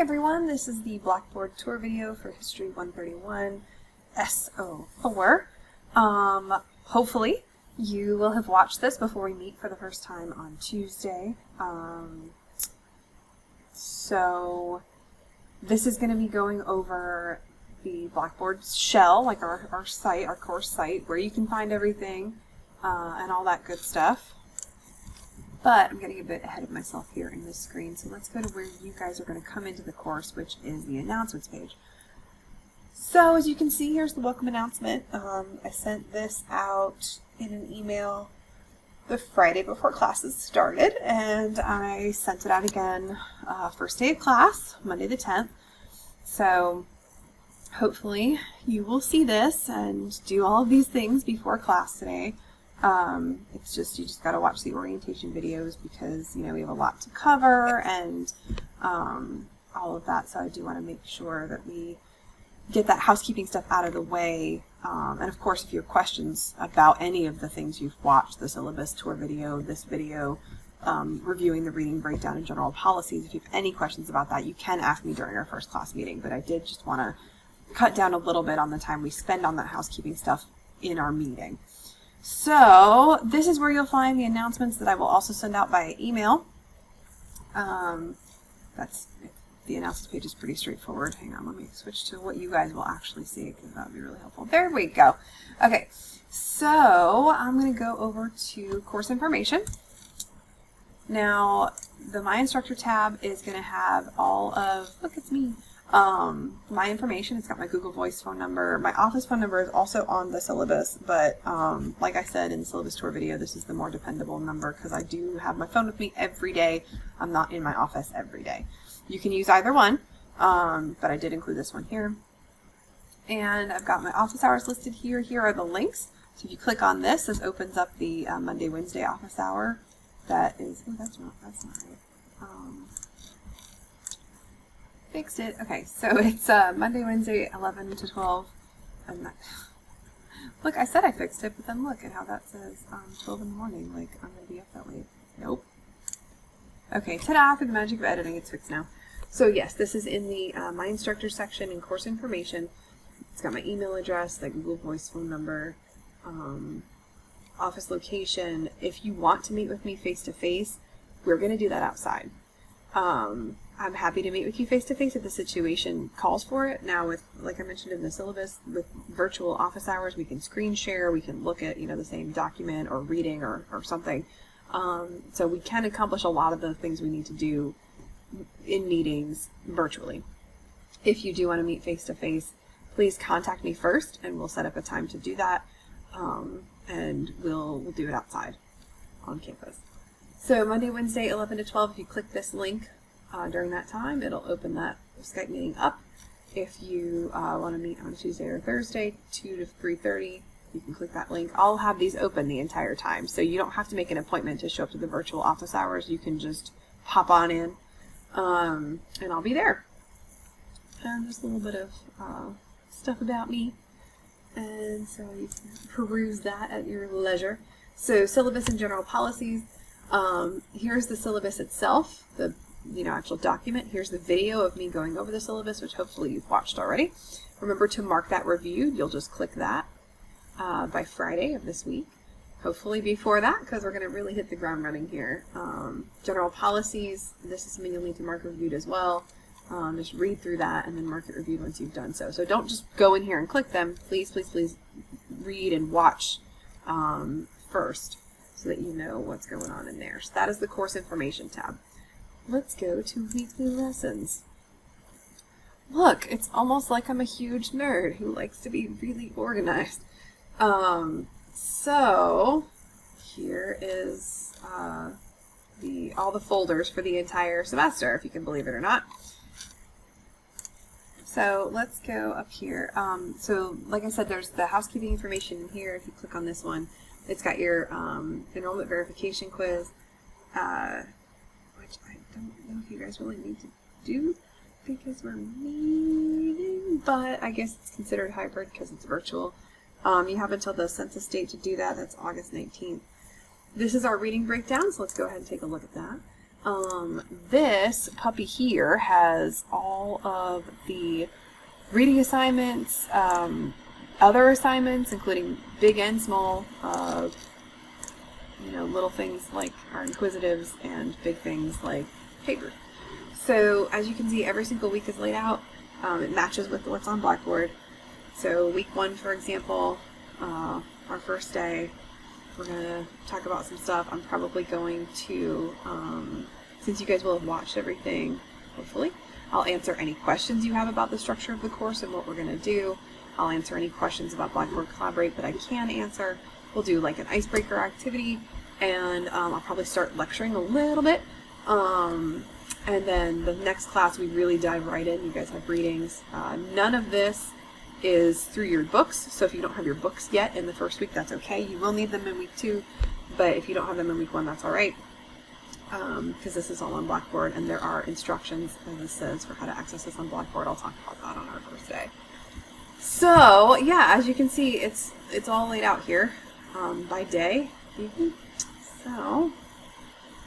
everyone, this is the Blackboard tour video for History 131 S04. Hopefully you will have watched this before we meet for the first time on Tuesday. So this is going to be going over the Blackboard shell, like our site, our course site, where you can find everything and all that good stuff. But I'm getting a bit ahead of myself here in this screen, so let's go to where you guys are going to come into the course, which is the announcements page. So as you can see, here's the welcome announcement. I sent this out in an email the Friday before classes started, and I sent it out again first day of class, Monday the 10th. So hopefully you will see this and do all of these things before class today. It's just, you just got to watch the orientation videos because, you know, we have a lot to cover and all of that. So I do want to make sure that we get that housekeeping stuff out of the way. And of course, if you have questions about any of the things you've watched, the syllabus tour video, this video, reviewing the reading breakdown and general policies, if you have any questions about that, you can ask me during our first class meeting. But I did just want to cut down a little bit on the time we spend on that housekeeping stuff in our meeting. So this is where you'll find the announcements that I will also send out via email. The announcements page is pretty straightforward. Hang on, let me switch to what you guys will actually see because that would be really helpful. There we go. Okay, so I'm going to go over to course information. Now, the My Instructor tab is going to have all of, look, it's me. My information. It's got my Google Voice phone number. My office phone number is also on the syllabus, but like I said in the syllabus tour video, this is the more dependable number because I do have my phone with me every day. I'm not in my office every day. You can use either one, but I did include this one here. And I've got my office hours listed here. Here are the links. So if you click on this, this opens up the Monday, Wednesday office hour. That is, oh, that's not right. Fixed it. Okay, so it's Monday, Wednesday, 11 to 12. And that, look, I said I fixed it, but then look at how that says 12 in the morning. Like, I'm going to be up that late. Nope. Okay, ta-da, through the magic of editing, it's fixed now. So yes, this is in the My Instructor section in course information. It's got my email address, the Google Voice phone number, office location. If you want to meet with me face-to-face, we're going to do that outside. I'm happy to meet with you face-to-face if the situation calls for it. Now, with, like I mentioned in the syllabus, with virtual office hours, we can screen share, we can look at, you know, the same document or reading or something. So we can accomplish a lot of the things we need to do in meetings virtually. If you do want to meet face-to-face, please contact me first and we'll set up a time to do that. And we'll do it outside on campus. So Monday, Wednesday, 11 to 12, if you click this link during that time, it'll open that Skype meeting up. If you want to meet on Tuesday or Thursday, 2 to 3:30, you can click that link. I'll have these open the entire time, so you don't have to make an appointment to show up to the virtual office hours. You can just pop on in, and I'll be there. And just a little bit of stuff about me, and so you can peruse that at your leisure. So syllabus and general policies. Here's the syllabus itself, the actual document. Here's the video of me going over the syllabus, which hopefully you've watched already. Remember to mark that reviewed. You'll just click that by Friday of this week. Hopefully before that, because we're going to really hit the ground running here. General policies, this is something you'll need to mark reviewed as well. Just read through that and then mark it reviewed once you've done so. So don't just go in here and click them. Please, please, please read and watch first so that you know what's going on in there. So that is the course information tab. Let's go to weekly lessons. Look, it's almost like I'm a huge nerd who likes to be really organized. So here is all the folders for the entire semester, if you can believe it or not. So let's go up here. So like I said, there's the housekeeping information in here. If you click on this one, it's got your enrollment verification quiz, which I don't know if you guys really need to do because we're meeting, but I guess it's considered hybrid because it's virtual. You have until the census date to do that. That's August 19th. This is our reading breakdown, so let's go ahead and take a look at that. This puppy here has all of the reading assignments, other assignments, including big and small, little things like our inquisitives and big things like paper. So as you can see, every single week is laid out. It matches with what's on Blackboard. So week 1, for example, our first day, we're going to talk about some stuff. I'm probably going to, since you guys will have watched everything, hopefully, I'll answer any questions you have about the structure of the course and what we're going to do. I'll answer any questions about Blackboard Collaborate that I can answer. We'll do like an icebreaker activity, and I'll probably start lecturing a little bit. And then the next class, we really dive right in. You guys have readings. None of this is through your books, so if you don't have your books yet in the first week, that's okay. You will need them in week 2, but if you don't have them in week 1, that's all right, because this is all on Blackboard, and there are instructions, as it says, for how to access this on Blackboard. I'll talk about that on our first day. So yeah, as you can see, it's all laid out here by day. So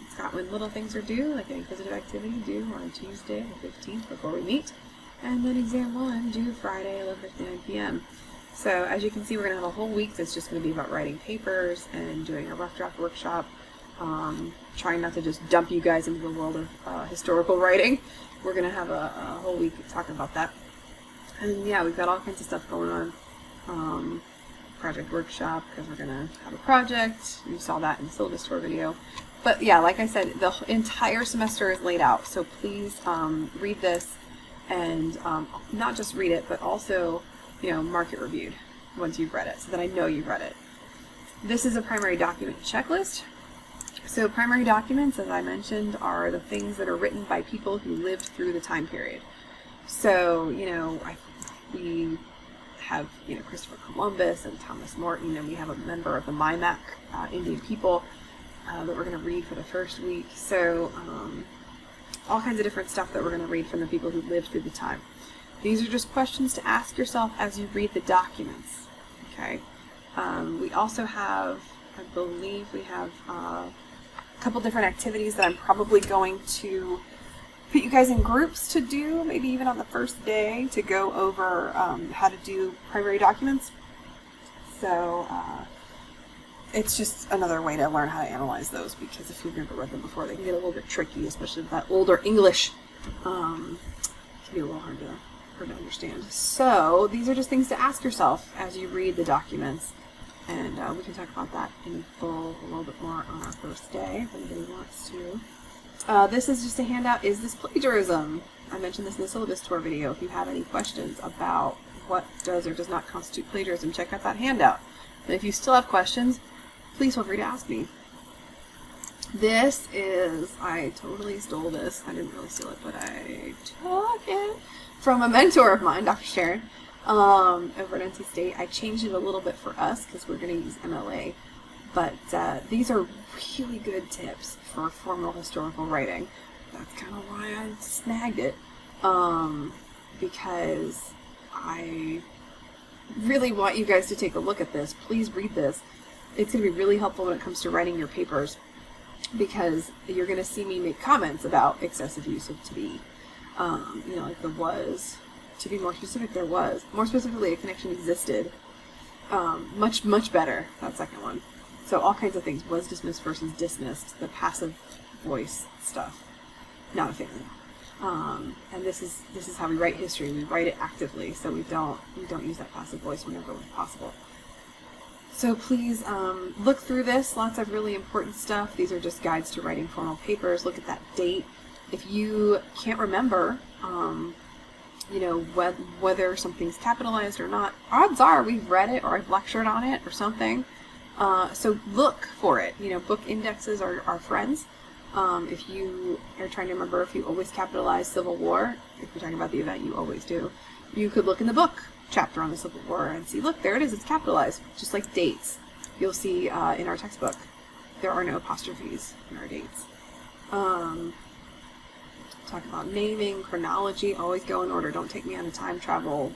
it's got when little things are due, like an inquisitive activity due on Tuesday the 15th before we meet. And then exam 1 due Friday, 11:59 p.m. So as you can see, we're going to have a whole week that's just going to be about writing papers and doing a rough draft workshop. Trying not to just dump you guys into the world of historical writing. We're going to have a whole week talking about that. And yeah, we've got all kinds of stuff going on. Project workshop, because we're going to have a project. You saw that in the syllabus tour video. But yeah, like I said, the entire semester is laid out. So please read this. And not just read it, but also, mark it reviewed once you've read it, so that I know you've read it. This is a primary document checklist. So primary documents, as I mentioned, are the things that are written by people who lived through the time period. So, we have, Christopher Columbus and Thomas More. We have a member of the Mimac Indian people that we're going to read for the first week. So, all kinds of different stuff that we're going to read from the people who lived through the time. These are just questions to ask yourself as you read the documents. Okay. We also have, I believe we have a couple different activities that I'm probably going to put you guys in groups to do, maybe even on the first day, to go over how to do primary documents. So it's just another way to learn how to analyze those, because if you've never read them before, they can get a little bit tricky, especially with that older English. It can be a little hard to understand. So these are just things to ask yourself as you read the documents, and we can talk about that in full a little bit more on our first day if anybody wants to. This is just a handout. Is this plagiarism? I mentioned this in the syllabus tour video. If you have any questions about what does or does not constitute plagiarism, check out that handout. And if you still have questions, please feel free to ask me. This is, I totally stole this. I didn't really steal it, but I took it from a mentor of mine, Dr. Sharon, over at NC State. I changed it a little bit for us because we're going to use MLA. But these are really good tips for formal historical writing. That's kind of why I snagged it, because I really want you guys to take a look at this. Please read this. It's going to be really helpful when it comes to writing your papers, because you're going to see me make comments about excessive use of to be. Like the was. To be more specific, there was. More specifically, a connection existed. Much, much better, that second one. So all kinds of things. Was dismissed versus dismissed. The passive voice stuff. Not a fan. And this is how we write history. We write it actively, so we don't use that passive voice whenever possible. So please look through this. Lots of really important stuff. These are just guides to writing formal papers. Look at that date. If you can't remember, whether something's capitalized or not, odds are we've read it or I've lectured on it or something. So look for it. Book indexes are our friends. If you are trying to remember if you always capitalize Civil War, if you're talking about the event you always do, you could look in the book chapter on the Civil War and see, look, there it is, it's capitalized, just like dates. You'll see in our textbook, there are no apostrophes in our dates. Talk about naming, chronology, always go in order. Don't take me on a time travel,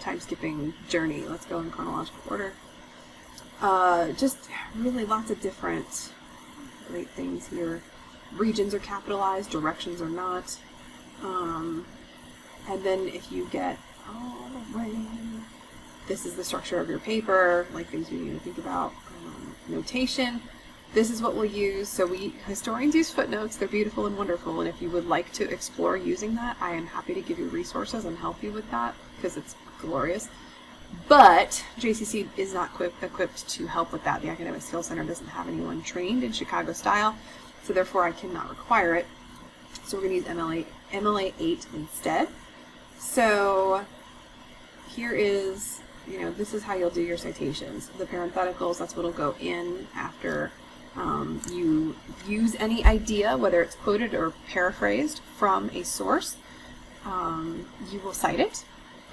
time skipping journey. Let's go in chronological order. Just really lots of different great things here. regions are capitalized, directions are not. And then if you get all the way, this is the structure of your paper, like things you need to think about. Notation, this is what we'll use. So historians use footnotes. They're beautiful and wonderful, and if you would like to explore using that, I am happy to give you resources and help you with that, because it's glorious. But JCC is not equipped to help with that. The Academic Skills Center doesn't have anyone trained in Chicago style, so therefore I cannot require it. So we're going to use MLA 8 instead. So here is, this is how you'll do your citations. The parentheticals, that's what will go in after you use any idea, whether it's quoted or paraphrased from a source. You will cite it.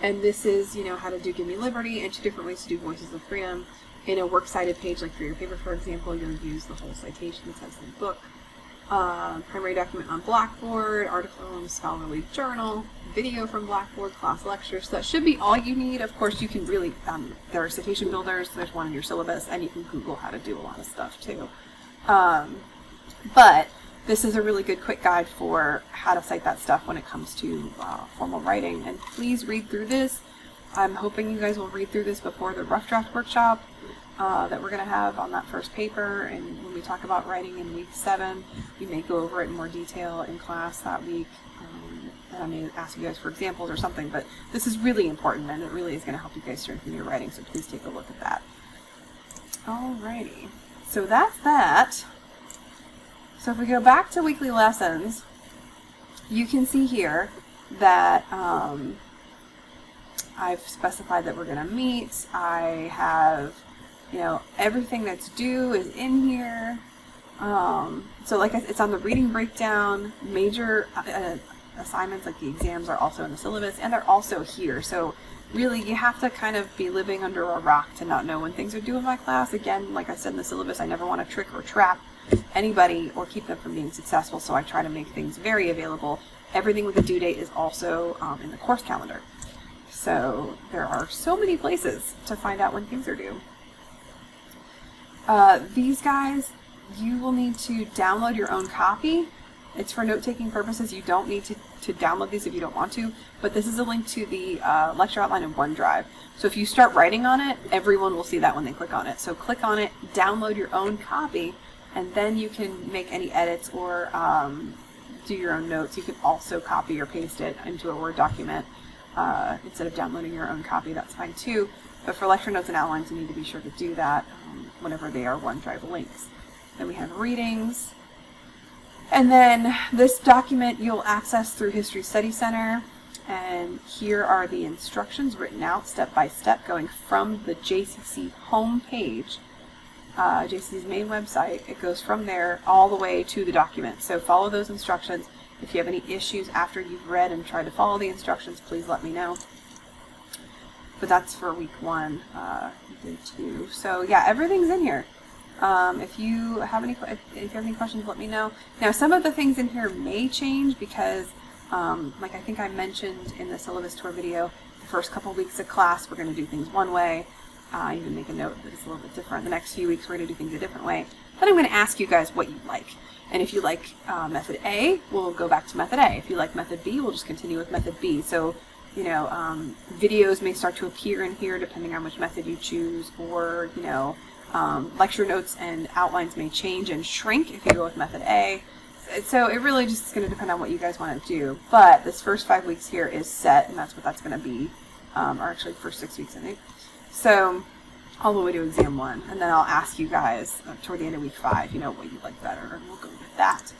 And this is, how to do Give Me Liberty and 2 different ways to do Voices of Freedom. In a works cited page, like for your paper, for example, you'll use the whole citation that says in the book. Primary document on Blackboard, article in a scholarly journal, video from Blackboard, class lectures. So that should be all you need. Of course, you can really, there are citation builders, there's one in your syllabus, and you can Google how to do a lot of stuff too. But this is a really good quick guide for how to cite that stuff when it comes to formal writing. And please read through this. I'm hoping you guys will read through this before the rough draft workshop that we're going to have on that first paper. And when we talk about writing in week 7, we may go over it in more detail in class that week. And I may ask you guys for examples or something, but this is really important, and it really is going to help you guys strengthen your writing, so please take a look at that. Alrighty, so that's that. So if we go back to weekly lessons, you can see here that I've specified that we're going to meet. I have, everything that's due is in here. So like it's on the reading breakdown. Major assignments like the exams are also in the syllabus, and they're also here. So really you have to kind of be living under a rock to not know when things are due in my class. Again, like I said in the syllabus, I never want to trick or trap anybody or keep them from being successful, so I try to make things very available. Everything with a due date is also in the course calendar. So there are so many places to find out when things are due. These guys, you will need to download your own copy. It's for note-taking purposes. You don't need to download these if you don't want to, but this is a link to the lecture outline in OneDrive. So if you start writing on it, everyone will see that when they click on it. So click on it, download your own copy, and then you can make any edits or do your own notes. You can also copy or paste it into a Word document instead of downloading your own copy. That's fine too. But for lecture notes and outlines, you need to be sure to do that whenever they are OneDrive links. Then we have readings. And then this document you'll access through History Study Center. And here are the instructions written out step by step going from the JCC home page. JCC's main website. It goes from there all the way to the document. So follow those instructions. If you have any issues after you've read and tried to follow the instructions, please let me know. But that's for week 1, day 2. So yeah, everything's in here. If you have any questions, let me know. Now, some of the things in here may change because, like I think I mentioned in the syllabus tour video, the first couple weeks of class we're going to do things one way. I even make a note that it's a little bit different. The next few weeks we're going to do things a different way. Then I'm going to ask you guys what you like. And if you like method A, we'll go back to method A. If you like method B, we'll just continue with method B. So, videos may start to appear in here depending on which method you choose, or, lecture notes and outlines may change and shrink if you go with method A. So it really just is going to depend on what you guys want to do. But this first 5 weeks here is set, and that's what that's going to be, or actually first 6 weeks, I think. So all the way to exam 1, and then I'll ask you guys toward the end of week 5, what you like better, and we'll go with that.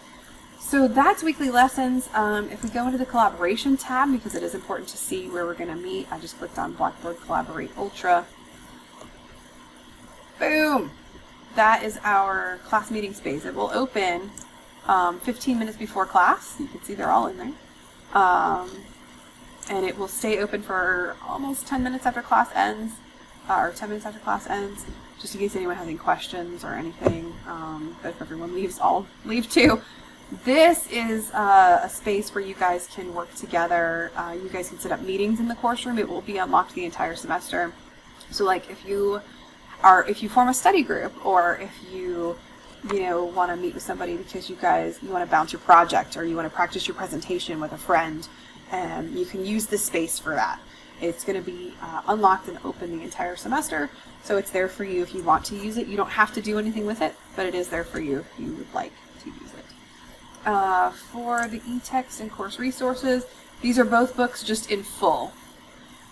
So that's weekly lessons. If we go into the collaboration tab, because it is important to see where we're going to meet, I just clicked on Blackboard Collaborate Ultra. Boom! That is our class meeting space. It will open 15 minutes before class. You can see they're all in there. And it will stay open for almost 10 minutes after class ends, or 10 minutes after class ends, just in case anyone has any questions or anything. But if everyone leaves, I'll leave too. This is a space where you guys can work together. You guys can set up meetings in the course room. It will be unlocked the entire semester. So like if you form a study group, or if you want to meet with somebody because you want to bounce your project, or you want to practice your presentation with a friend, you can use this space for that. It's going to be unlocked and open the entire semester, so it's there for you if you want to use it. You don't have to do anything with it, but it is there for you if you would like to use it. For the e-text and course resources, these are both books just in full.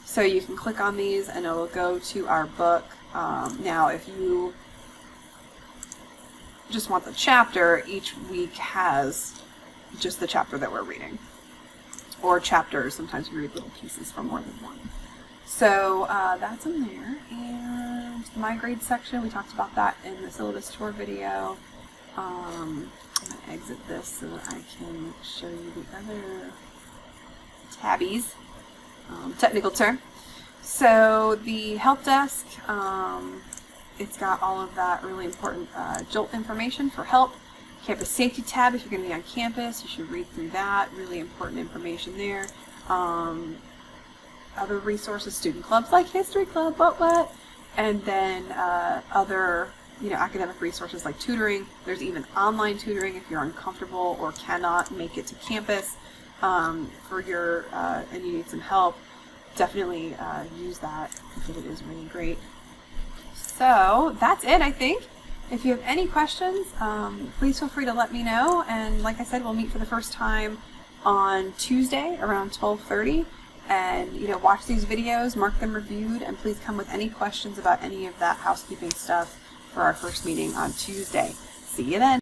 So you can click on these and it'll go to our book. Now if you just want the chapter, each week has just the chapter that we're reading. Or chapters, sometimes we read little pieces from more than one. So that's in there. And the My Grade section, we talked about that in the syllabus tour video. I'm going to exit this so that I can show you the other tabbies. Technical term. So the help desk, it's got all of that really important JOLT information for help. Campus safety tab, if you're going to be on campus, you should read through that. Really important information there. Other resources, student clubs like History Club, what? And then other academic resources like tutoring. There's even online tutoring if you're uncomfortable or cannot make it to campus and you need some help. Definitely use that because it is really great. So that's it, I think. If you have any questions, please feel free to let me know. And like I said, we'll meet for the first time on Tuesday around 12:30. And watch these videos, mark them reviewed, and please come with any questions about any of that housekeeping stuff for our first meeting on Tuesday. See you then.